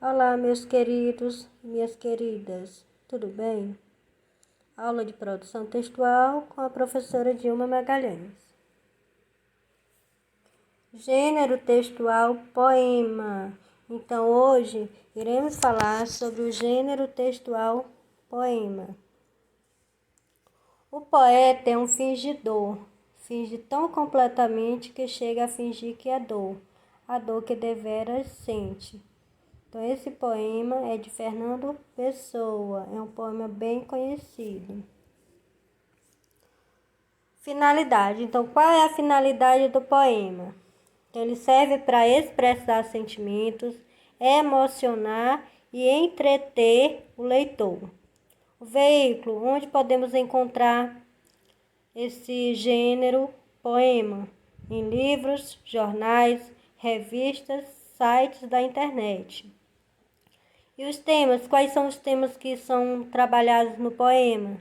Olá, meus queridos e minhas queridas, tudo bem? Aula de produção textual com a professora Dilma Magalhães. Gênero textual poema. Então, hoje iremos falar sobre o gênero textual poema. O poeta é um fingidor, finge tão completamente que chega a fingir que é dor, a dor que deveras sente. Então, esse poema é de Fernando Pessoa, é um poema bem conhecido. Finalidade. Então, qual é a finalidade do poema? Então, ele serve para expressar sentimentos, emocionar e entreter o leitor. O veículo, onde podemos encontrar esse gênero poema? Em livros, jornais, revistas, sites da internet. E os temas, quais são os temas que são trabalhados no poema?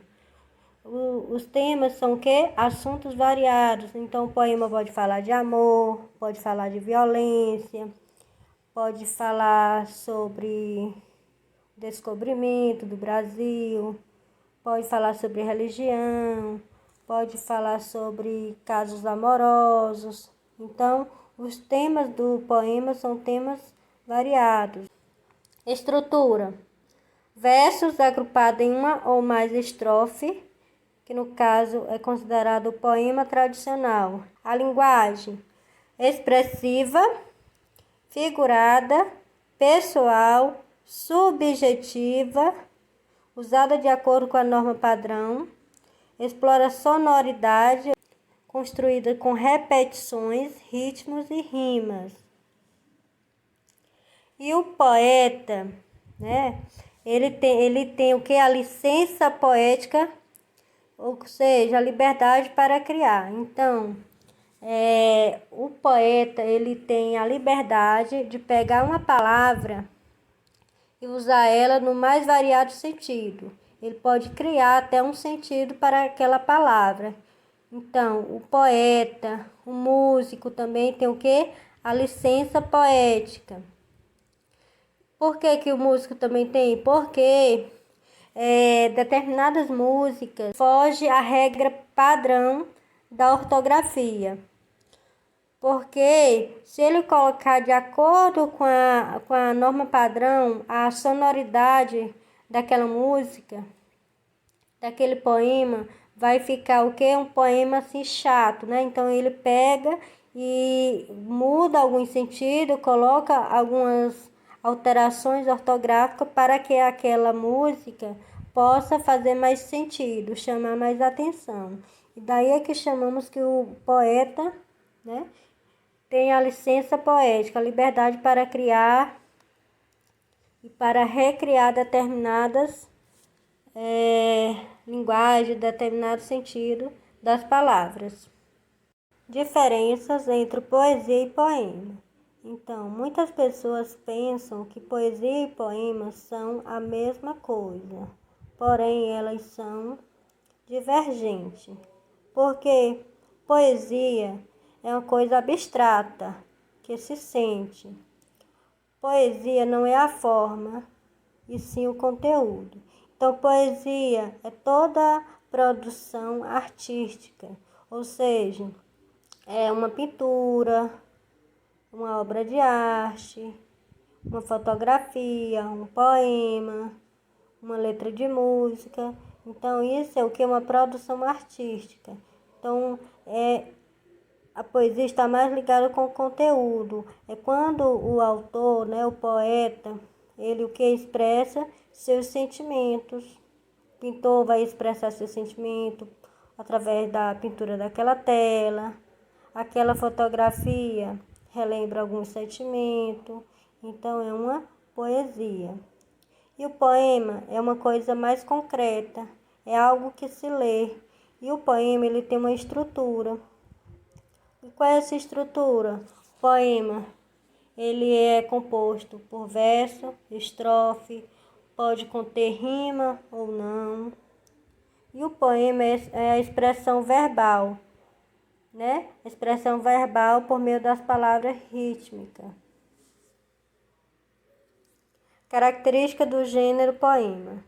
Os temas são o quê? Assuntos variados. Então, o poema pode falar de amor, pode falar de violência, pode falar sobre descobrimento do Brasil, pode falar sobre religião, pode falar sobre casos amorosos. Então, os temas do poema são temas variados. Estrutura. Versos agrupados em uma ou mais estrofes, que no caso é considerado o poema tradicional. A linguagem expressiva, figurada, pessoal, subjetiva, usada de acordo com a norma padrão, explora sonoridade, construída com repetições, ritmos e rimas. E o poeta, né? Ele tem o que? A licença poética, ou seja, a liberdade para criar. Então, o poeta, ele tem a liberdade de pegar uma palavra e usar ela no mais variado sentido. Ele pode criar até um sentido para aquela palavra. Então, o poeta, o músico também tem o que? A licença poética. Por que o músico também tem? Porque determinadas músicas fogem à regra padrão da ortografia. Porque se ele colocar de acordo com a norma padrão, a sonoridade daquela música, daquele poema, vai ficar o quê? Um poema assim chato, né? Então ele pega e muda algum sentido, coloca algumas alterações ortográficas para que aquela música possa fazer mais sentido, chamar mais atenção. E daí é que chamamos que o poeta, né, tem a licença poética, a liberdade para criar e para recriar determinadas linguagem, determinado sentido das palavras. Diferenças entre poesia e poema. Então, muitas pessoas pensam que poesia e poema são a mesma coisa, porém elas são divergentes, porque poesia é uma coisa abstrata que se sente. Poesia não é a forma, e sim o conteúdo. Então, poesia é toda produção artística, ou seja, é uma pintura, uma obra de arte, uma fotografia, um poema, uma letra de música. Então, isso é o que? Uma produção artística. Então, a poesia está mais ligada com o conteúdo. É quando o autor, né, o poeta, ele o que expressa seus sentimentos. O pintor vai expressar seu sentimento através da pintura daquela tela. Aquela fotografia relembra algum sentimento. Então, é uma poesia. E o poema é uma coisa mais concreta, é algo que se lê. E o poema, ele tem uma estrutura. E qual é essa estrutura? O poema, ele é composto por verso, estrofe, pode conter rima ou não. E o poema é a expressão verbal, né? Expressão verbal por meio das palavras rítmicas. Característica do gênero poema.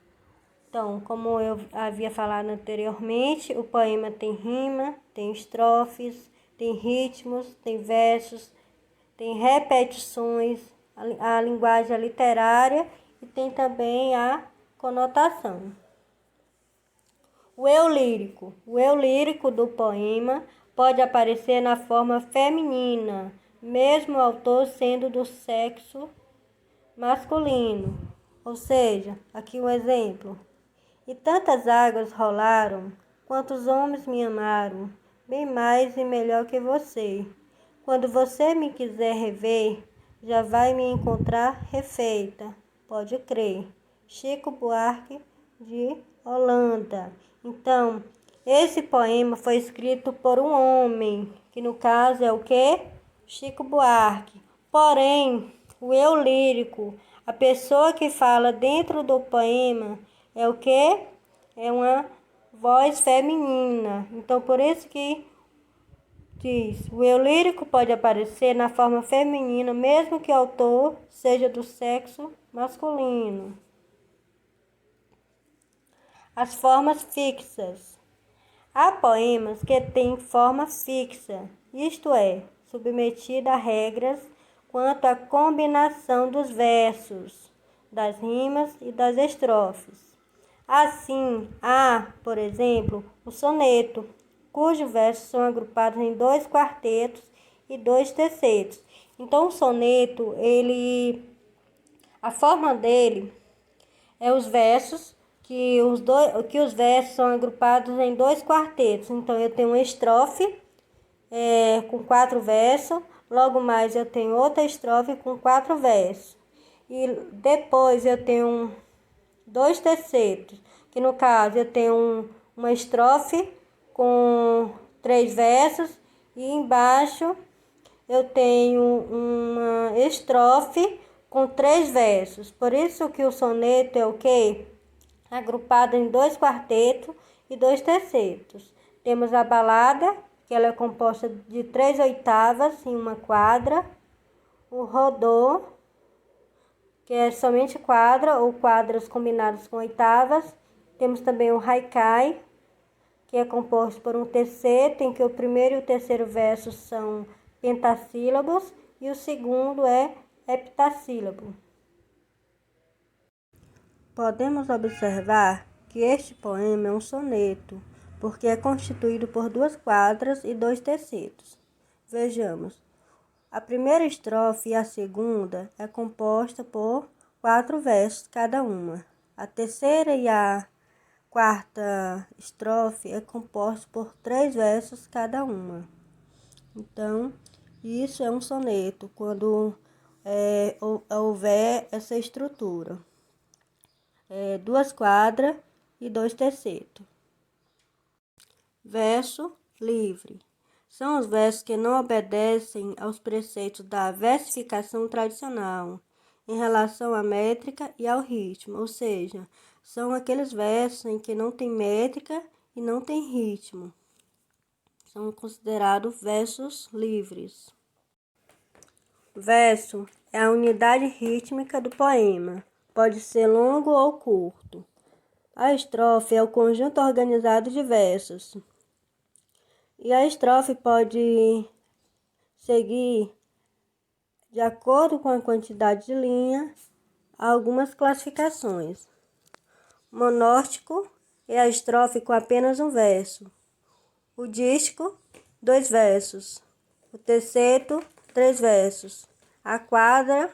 Então, como eu havia falado anteriormente, o poema tem rima, tem estrofes, tem ritmos, tem versos, tem repetições, a linguagem literária e tem também a conotação. O eu lírico. O eu lírico do poema pode aparecer na forma feminina, mesmo o autor sendo do sexo masculino. Ou seja, aqui um exemplo. E tantas águas rolaram, quantos homens me amaram, bem mais e melhor que você. Quando você me quiser rever, já vai me encontrar refeita, pode crer. Chico Buarque de Holanda. Então, esse poema foi escrito por um homem, que no caso é o quê? Chico Buarque. Porém, o eu lírico, a pessoa que fala dentro do poema, é o quê? É uma voz feminina. Então, por isso que diz, o eu lírico pode aparecer na forma feminina, mesmo que o autor seja do sexo masculino. As formas fixas. Há poemas que têm forma fixa, isto é, submetida a regras quanto à combinação dos versos, das rimas e das estrofes. Assim, há, por exemplo, o soneto, cujos versos são agrupados em 2 quartetos e 2 tercetos. Então, o soneto, a forma dele é os versos, que os versos são agrupados em 2 quartetos. Então, eu tenho uma estrofe com 4 versos, logo mais eu tenho outra estrofe com 4 versos. E depois eu tenho 2 tercetos, que no caso eu tenho uma estrofe com 3 versos e embaixo eu tenho uma estrofe com 3 versos. Por isso que o soneto é o quê? Agrupado em 2 quartetos e 2 tercetos. Temos a balada, que ela é composta de 3 oitavas em uma quadra. O rodô, que é somente quadra ou quadras combinadas com oitavas. Temos também o haikai, que é composto por um terceto, em que o primeiro e o terceiro verso são pentassílabos e o segundo é heptassílabo. Podemos observar que este poema é um soneto, porque é constituído por 2 quadras e 2 tercetos. Vejamos. A primeira estrofe e a segunda é composta por 4 versos cada uma. A terceira e a quarta estrofe é composta por 3 versos cada uma. Então, isso é um soneto, quando houver essa estrutura. 2 quadras e 2 tercetos. Verso livre. São os versos que não obedecem aos preceitos da versificação tradicional em relação à métrica e ao ritmo, ou seja, são aqueles versos em que não tem métrica e não tem ritmo. São considerados versos livres. Verso é a unidade rítmica do poema. Pode ser longo ou curto. A estrofe é o conjunto organizado de versos. E a estrofe pode seguir, de acordo com a quantidade de linha, algumas classificações. Monórtico é a estrofe com apenas um verso. O dístico, 2 versos. O terceto, 3 versos. A quadra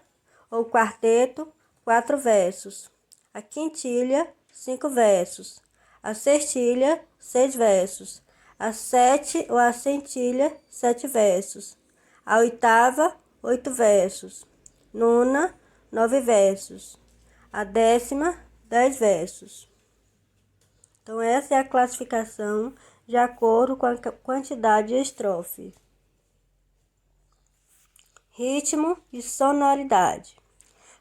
ou quarteto, 4 versos. A quintilha, 5 versos. A sextilha, 6 versos. A sete ou a centilha, 7 versos. A oitava, 8 versos. Nona, 9 versos. A décima, 10 versos. Então, essa é a classificação de acordo com a quantidade de estrofe. Ritmo e sonoridade.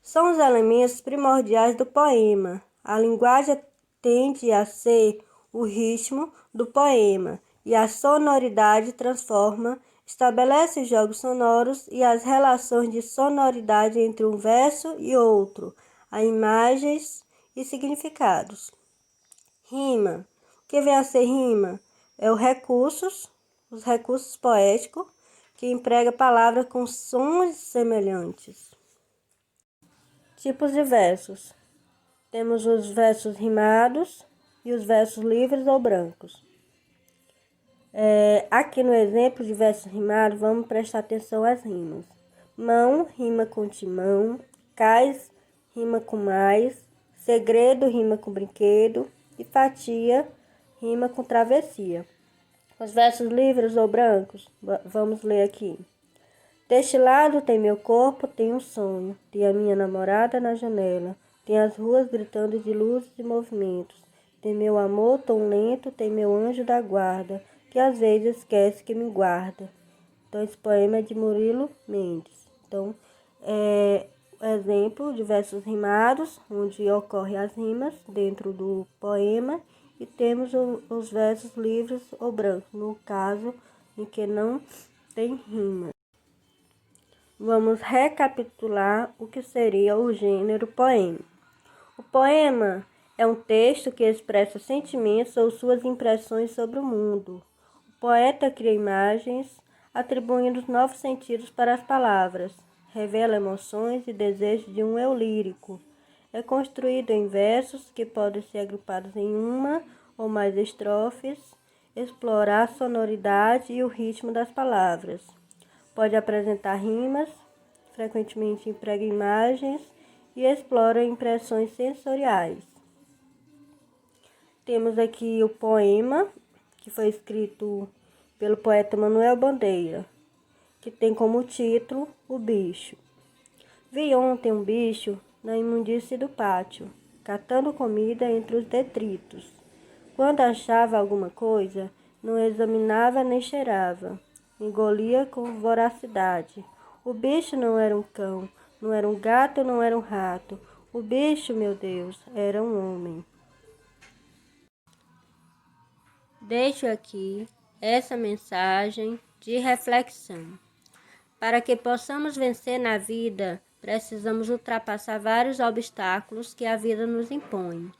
São os elementos primordiais do poema. A linguagem tende a ser o ritmo do poema e a sonoridade transforma, estabelece jogos sonoros e as relações de sonoridade entre um verso e outro, a imagens e significados. Rima. O que vem a ser rima? É os recursos poéticos que emprega palavras com sons semelhantes. Tipos de versos. Temos os versos rimados e os versos livres ou brancos. Aqui no exemplo de versos rimados, vamos prestar atenção às rimas. Mão rima com timão, cais rima com mais, segredo rima com brinquedo e fatia rima com travessia. Os versos livres ou brancos, vamos ler aqui. Deste lado tem meu corpo, tem um sonho, tem a minha namorada na janela, tem as ruas gritando de luzes e movimentos, tem meu amor tão lento, tem meu anjo da guarda, que às vezes esquece que me guarda. Então, esse poema é de Murilo Mendes. Então, exemplo de versos rimados, onde ocorrem as rimas dentro do poema, e temos os versos livres ou brancos, no caso em que não tem rima. Vamos recapitular o que seria o gênero poema. O poema é um texto que expressa sentimentos ou suas impressões sobre o mundo. O poeta cria imagens, atribuindo novos sentidos para as palavras, revela emoções e desejos de um eu lírico. É construído em versos que podem ser agrupados em uma ou mais estrofes, explorar a sonoridade e o ritmo das palavras. Pode apresentar rimas, frequentemente emprega imagens e explora impressões sensoriais. Temos aqui o poema, que foi escrito pelo poeta Manuel Bandeira, que tem como título O Bicho. Vi ontem um bicho na imundície do pátio, catando comida entre os detritos. Quando achava alguma coisa, não examinava nem cheirava, engolia com voracidade. O bicho não era um cão, não era um gato, não era um rato. O bicho, meu Deus, era um homem. Deixo aqui essa mensagem de reflexão. Para que possamos vencer na vida, precisamos ultrapassar vários obstáculos que a vida nos impõe.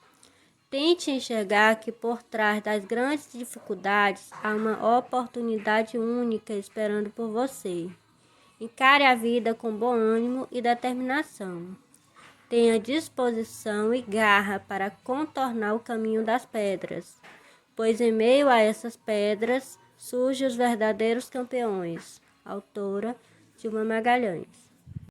Tente enxergar que por trás das grandes dificuldades há uma oportunidade única esperando por você. Encare a vida com bom ânimo e determinação. Tenha disposição e garra para contornar o caminho das pedras, pois em meio a essas pedras surgem os verdadeiros campeões. Autora Dilma Magalhães.